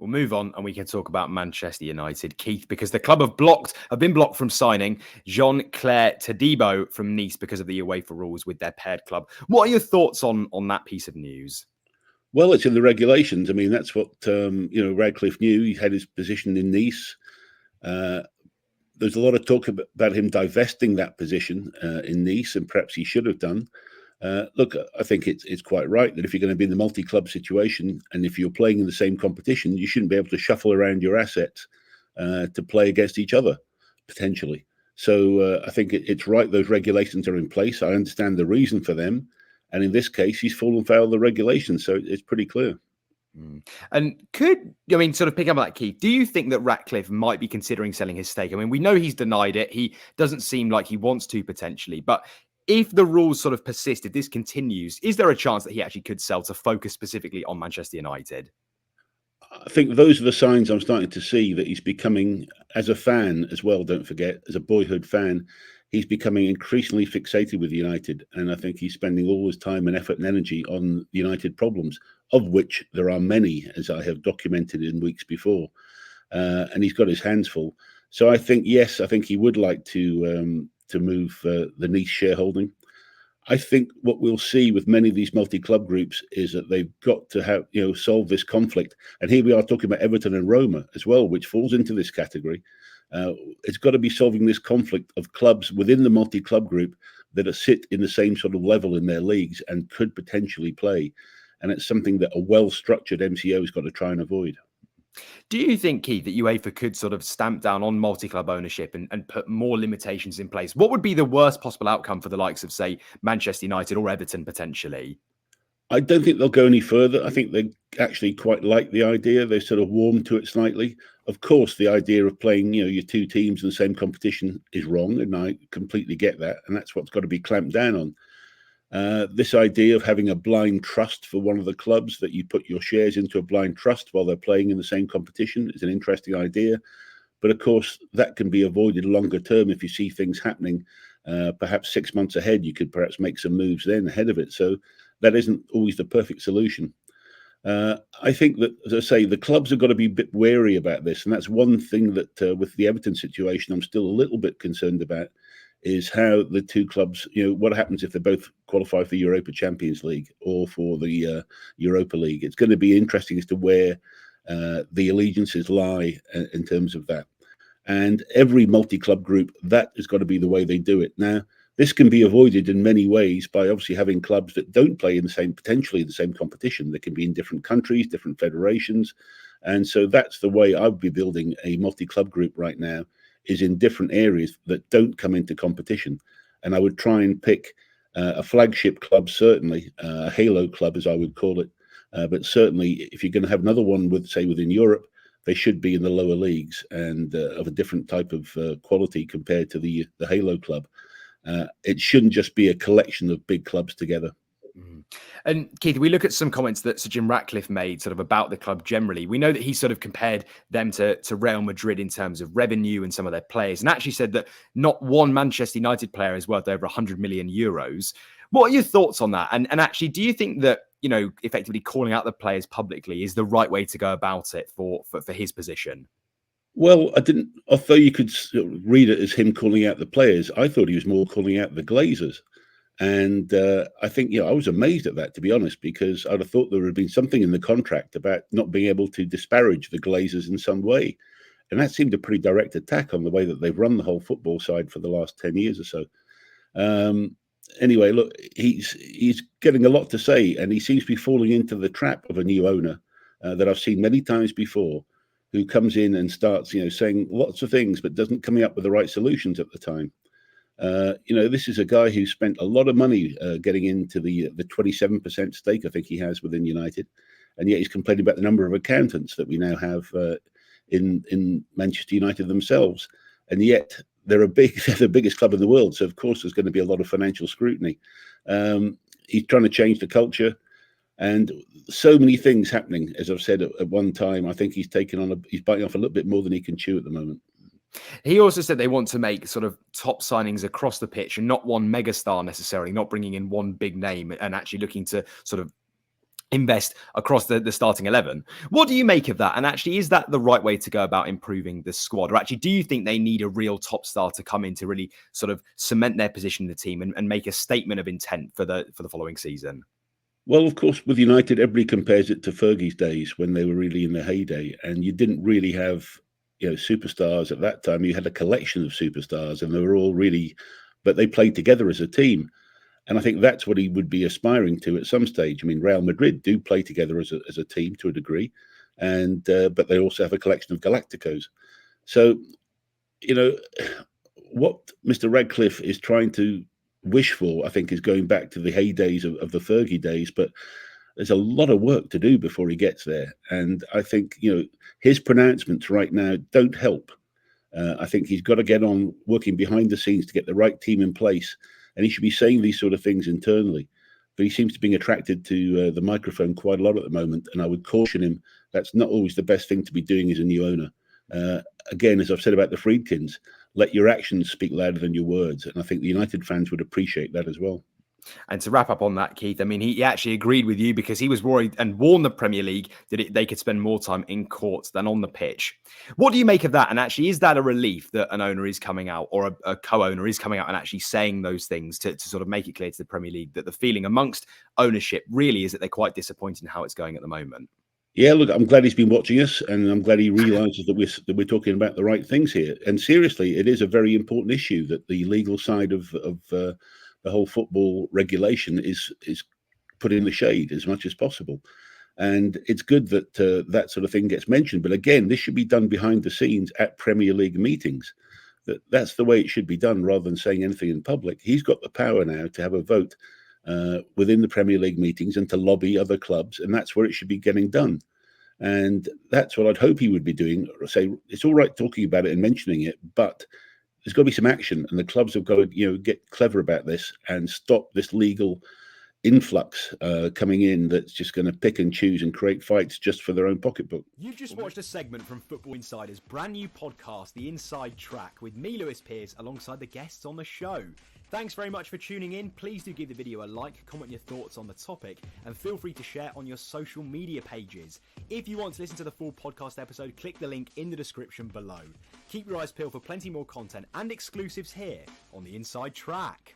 We'll move on and we can talk about Manchester United, Keith, because the club have been blocked from signing Jean-Claire Todibo from Nice because of the UEFA rules with their paired club. What are your thoughts on that piece of news? Well, it's in the regulations. I mean, that's what Radcliffe knew. He had his position in Nice. There's a lot of talk about him divesting that position in Nice, and perhaps he should have done. Look, I think it's quite right that if you're going to be in the multi-club situation and if you're playing in the same competition, you shouldn't be able to shuffle around your assets to play against each other, potentially. So I think it's right those regulations are in place. I understand the reason for them. And in this case, he's fallen foul of the regulations. So it's pretty clear. And sort of pick up on that, Keith, do you think that Ratcliffe might be considering selling his stake? I mean, we know he's denied it. He doesn't seem like he wants to potentially, but if the rules sort of persist, if this continues, is there a chance that he actually could sell to focus specifically on Manchester United? I think those are the signs I'm starting to see that he's becoming, as a fan as well, don't forget, as a boyhood fan, he's becoming increasingly fixated with United. And I think he's spending all his time and effort and energy on United problems, of which there are many, as I have documented in weeks before. And he's got his hands full. So I think, yes, I think he would like to move the Nice shareholding. I think what we'll see with many of these multi-club groups is that they've got to have, solve this conflict. And here we are talking about Everton and Roma as well, which falls into this category. It's got to be solving this conflict of clubs within the multi-club group that sit in the same sort of level in their leagues and could potentially play. And it's something that a well-structured MCO has got to try and avoid. Do you think, Keith, that UEFA could sort of stamp down on multi-club ownership and put more limitations in place? What would be the worst possible outcome for the likes of, say, Manchester United or Everton potentially? I don't think they'll go any further. I think they actually quite like the idea. They sort of warmed to it slightly. Of course, the idea of playing, your two teams in the same competition is wrong, and I completely get that. And that's what's got to be clamped down on. This idea of having a blind trust for one of the clubs, that you put your shares into a blind trust while they're playing in the same competition, is an interesting idea. But of course, that can be avoided longer term if you see things happening. Perhaps 6 months ahead, you could perhaps make some moves then ahead of it. So that isn't always the perfect solution. I think that, as I say, the clubs have got to be a bit wary about this. And that's one thing that with the Everton situation, I'm still a little bit concerned about, is how the two clubs, what happens if they both qualify for the Europa Champions League or for the Europa League. It's going to be interesting as to where the allegiances lie in terms of that. And every multi-club group, that has got to be the way they do it. Now, this can be avoided in many ways by obviously having clubs that don't play in potentially the same competition. They can be in different countries, different federations. And so that's the way I would be building a multi-club group right now, is in different areas that don't come into competition. And I would try and pick a flagship club, certainly, a halo club, as I would call it. But certainly, if you're going to have another one within Europe, they should be in the lower leagues and of a different type of quality compared to the halo club. It shouldn't just be a collection of big clubs together. And Keith, we look at some comments that Sir Jim Ratcliffe made sort of about the club generally. We know that he sort of compared them to Real Madrid in terms of revenue and some of their players, and actually said that not one Manchester United player is worth over 100 million euros. What are your thoughts on that? And actually, do you think that, effectively calling out the players publicly is the right way to go about it for his position? Well, I didn't, although you could read it as him calling out the players, I thought he was more calling out the Glazers. And I think, I was amazed at that, to be honest, because I'd have thought there would have been something in the contract about not being able to disparage the Glazers in some way. And that seemed a pretty direct attack on the way that they've run the whole football side for the last 10 years or so. Anyway, look, he's getting a lot to say, and he seems to be falling into the trap of a new owner that I've seen many times before, who comes in and starts, saying lots of things, but doesn't coming up with the right solutions at the time. This is a guy who spent a lot of money getting into the 27% stake I think he has within United, and yet he's complaining about the number of accountants that we now have in Manchester United themselves, and yet they're the biggest club in the world, so of course there's going to be a lot of financial scrutiny. He's trying to change the culture, and so many things happening. As I've said at one time, I think he's biting off a little bit more than he can chew at the moment. He also said they want to make sort of top signings across the pitch and not one megastar necessarily, not bringing in one big name, and actually looking to sort of invest across the starting 11. What do you make of that? And actually, is that the right way to go about improving the squad? Or actually, do you think they need a real top star to come in to really sort of cement their position in the team and make a statement of intent for the following season? Well, of course, with United, everybody compares it to Fergie's days when they were really in their heyday, and you didn't really have, superstars at that time. You had a collection of superstars, and they were all really, but they played together as a team. And I think that's what he would be aspiring to at some stage. I mean, Real Madrid do play together as a team to a degree, and but they also have a collection of Galacticos. So, what Mr. Radcliffe is trying to wish for, I think, is going back to the heydays of the Fergie days. But there's a lot of work to do before he gets there. And I think, his pronouncements right now don't help. I think he's got to get on working behind the scenes to get the right team in place. And he should be saying these sort of things internally. But he seems to be attracted to the microphone quite a lot at the moment. And I would caution him, that's not always the best thing to be doing as a new owner. Again, as I've said about the Friedkins, let your actions speak louder than your words. And I think the United fans would appreciate that as well. And to wrap up on that, Keith, I mean, he actually agreed with you because he was worried and warned the Premier League that they could spend more time in court than on the pitch. What do you make of that? And actually, is that a relief that an owner is coming out or a co-owner is coming out and actually saying those things to sort of make it clear to the Premier League that the feeling amongst ownership really is that they're quite disappointed in how it's going at the moment? Yeah, look, I'm glad he's been watching us, and I'm glad he realises that we're talking about the right things here. And seriously, it is a very important issue that the legal side of the whole football regulation is put in the shade as much as possible. And it's good that that sort of thing gets mentioned. But again, this should be done behind the scenes at Premier League meetings. That's the way it should be done, rather than saying anything in public. He's got the power now to have a vote within the Premier League meetings and to lobby other clubs, and that's where it should be getting done. And that's what I'd hope he would be doing. Say, it's all right talking about it and mentioning it, but there's got to be some action, and the clubs have got to get clever about this and stop this legal influx coming in that's just going to pick and choose and create fights just for their own pocketbook. You've just watched a segment from Football Insider's brand new podcast, The Inside Track, with me, Lewis Pearce, alongside the guests on the show. Thanks very much for tuning in. Please do give the video a like, comment your thoughts on the topic, and feel free to share on your social media pages. If you want to listen to the full podcast episode, click the link in the description below. Keep your eyes peeled for plenty more content and exclusives here on The Inside Track.